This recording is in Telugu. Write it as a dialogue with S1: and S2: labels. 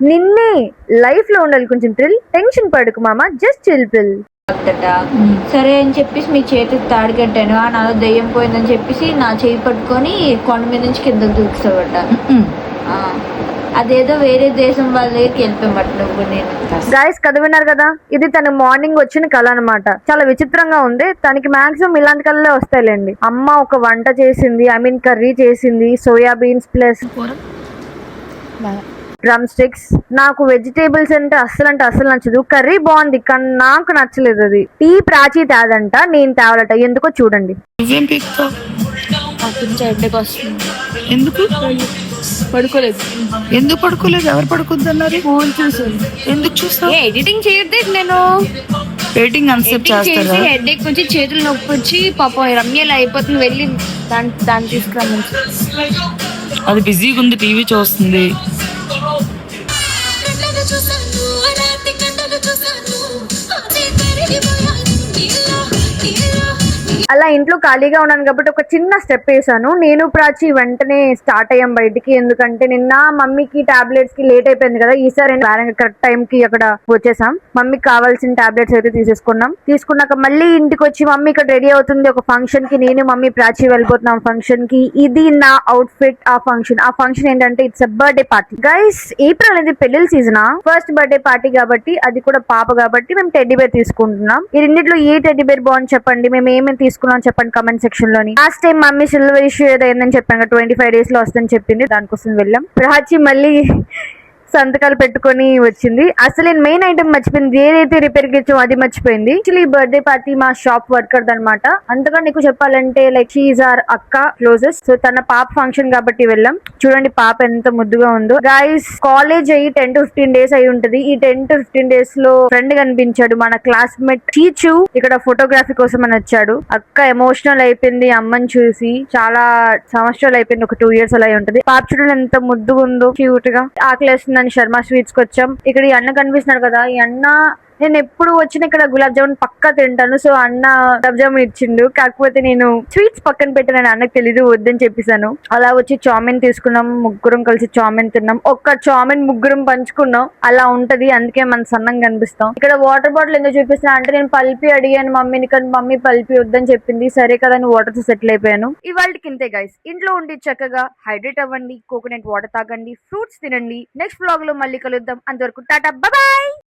S1: నిన్నే లైఫ్ లో ఉండాలి కొంచెం థ్రిల్. టెన్షన్ పడుకు మామ, జస్ట్ చిల్ పిల్.
S2: సరే అని చెప్పేసి మీ చేతికి తాడు కట్టాను. నాలో దెయ్యం పోయిందని చెప్పేసి నా చేయి పట్టుకొని కొండ మీద నుంచి కిందకు దూకిస్తావట. అదేదో వేరే దేశం వాళ్ళ దగ్గరికి వెళ్ళిపోయమాట నువ్వు నేను.
S1: గాయస్ కథ విన్నారు కదా, ఇది తన మార్నింగ్ వచ్చిన కళ అనమాట. చాలా విచిత్రంగా ఉంది. తనకి మాక్సిమం ఇలాంటి కళలే వస్తాయిలేండి. అమ్మ ఒక వంట చేసింది, ఐ మీన్ కర్రీ చేసింది, సోయాబీన్స్ ప్లస్ డ్రమ్ స్టిక్స్. నాకు వెజిటేబుల్స్ అంటే అస్సలు నచ్చదు. కర్రీ బాగుంది కానీ నాకు నచ్చలేదు. అది టీ ప్రాచీ తేదంట, నేను తేవాలట. ఎందుకో చూడండి.
S3: ఎందుకు పడుకోలేదు? ఎందుకు పడుకోలేదు? ఎవరు పడుకోద్దన్నారు? ఫోన్ చూసాను. ఎందుకు చూస్తావు?
S2: ఎడిటింగ్ చేయొద్దు. నేను
S3: ఎడిటింగ్ అన్సెప్ట్ చేస్తారా?
S2: హెడ్ఏక్ నుంచి చేతులు నొప్పి వచ్చి పాపం రమ్యలు అయిపోతుంది, వెళ్ళి దాన్ని తీసుకురామని.
S3: అది బిజీగా ఉంది, టీవీ చూస్తుంది.
S1: అలా ఇంట్లో ఖాళీగా ఉన్నాను కాబట్టి ఒక చిన్న స్టెప్ వేసాను. నేను ప్రాచి వెంటనే స్టార్ట్ అయ్యాం బయటికి. ఎందుకంటే నిన్న మమ్మీకి టాబ్లెట్స్ కి లేట్ అయిపోయింది కదా, ఈసారి కరెక్ట్ టైం కి అక్కడ వచ్చేసాం. మమ్మీకి కావాల్సిన టాబ్లెట్స్ అయితే తీసుకున్నాక మళ్ళీ ఇంటికి వచ్చి మమ్మీ ఇక్కడ రెడీ అవుతుంది ఒక ఫంక్షన్ కి. నేను మమ్మీ ప్రాచి వెళ్ళిపోతున్నాం ఫంక్షన్ కి. ఇది నా అవుట్ ఫిట్. ఆ ఫంక్షన్ ఏంటంటే it's a birthday party guys. April అనేది పెళ్లిల సీజన్. ఫస్ట్ బర్త్డే పార్టీ కాబట్టి, అది కూడా పాప కాబట్టి మేము టెడ్డీ బేర్ తీసుకుంటున్నాం. ఈ రెండిట్లో ఏ టెడ్డీ బేర్ బాగుంది చెప్పండి. మేము ఏమేమి తీసుకున్నాం చెప్పండి కమెంట్ సెక్షన్ లోని. Last time mummy silver issue ఏదైందని చెప్పాను, 25 days లో వస్తుందని చెప్పింది. దానికోసం వెళ్ళాం. ప్రాచి మళ్ళీ సంతకాలు పెట్టుకొని వచ్చింది. అసలు నేను మెయిన్ ఐటమ్ మర్చిపోయింది, ఏదైతే రిపేర్ కి ఇచ్చామో అది మర్చిపోయింది. యాక్చువల్లీ బర్త్డే పార్టీ మా షాప్ వర్కర్ అనమాట. అంతగా నీకు చెప్పాలంటే లైక్ షీఈ్ ఆర్ అక్క క్లోజెస్ట్. సో తన పాప ఫంక్షన్ కాబట్టి వెళ్ళాం. చూడండి పాప ఎంత ముద్దుగా ఉందో. గైస్ కాలేజ్ అయ్యి 10 to 15 days అయి ఉంటది. ఈ 10 to 15 days లో ఫ్రెండ్ కనిపించాడు, మన క్లాస్మేట్ చీచు. ఇక్కడ ఫోటోగ్రఫీ కోసం అని వచ్చాడు. అక్క ఎమోషనల్ అయిపోయింది అమ్మని చూసి. చాలా సంవత్సరాలు అయిపోయింది, ఒక 2 years అలా ఉంటుంది. పాప చూడండి ఎంత ముద్దుగా ఉందో, క్యూట్ గా. ఆకలేస్తుందని శర్మ స్వీట్స్ కి వచ్చాం. ఇక్కడ ఈ అన్న కనిపిస్తున్నాడు కదా, ఈ అన్న నేను ఎప్పుడు వచ్చిన ఇక్కడ గులాబ్ జామున్ పక్కా తింటాను. సో అన్న గులాబ్ జామున్ ఇచ్చిండు. కాకపోతే నేను స్వీట్స్ పక్కన పెట్టాను, అన్నకు తెలీదు, వద్దని చెప్పేశాను. అలా వచ్చి చామిన్ తీసుకున్నాం, ముగ్గురం కలిసి చామిన్ తిన్నాం. ఒక్క చామిన్ ముగ్గురం పంచుకున్నాం. అలా ఉంటది, అందుకే మనం సన్నంగా కనిపిస్తాం. ఇక్కడ వాటర్ బాటిల్ ఎందుకు చూపిస్తున్నా అంటే, నేను పల్పి అడిగాను మమ్మీని, కానీ మమ్మీ పల్పి వద్దని చెప్పింది. సరే కదా అని వాటర్ తో సెటిల్ అయిపోయాను. ఇవాళకి ఇంతే గైస్. ఇంట్లో ఉండి చక్కగా హైడ్రేట్ అవ్వండి, కోకోనట్ వాటర్ తాగండి, ఫ్రూట్స్ తినండి. నెక్స్ట్ వ్లాగ్ లో మళ్ళీ కలుద్దాం. అంతవరకు టాటా, బాయ్.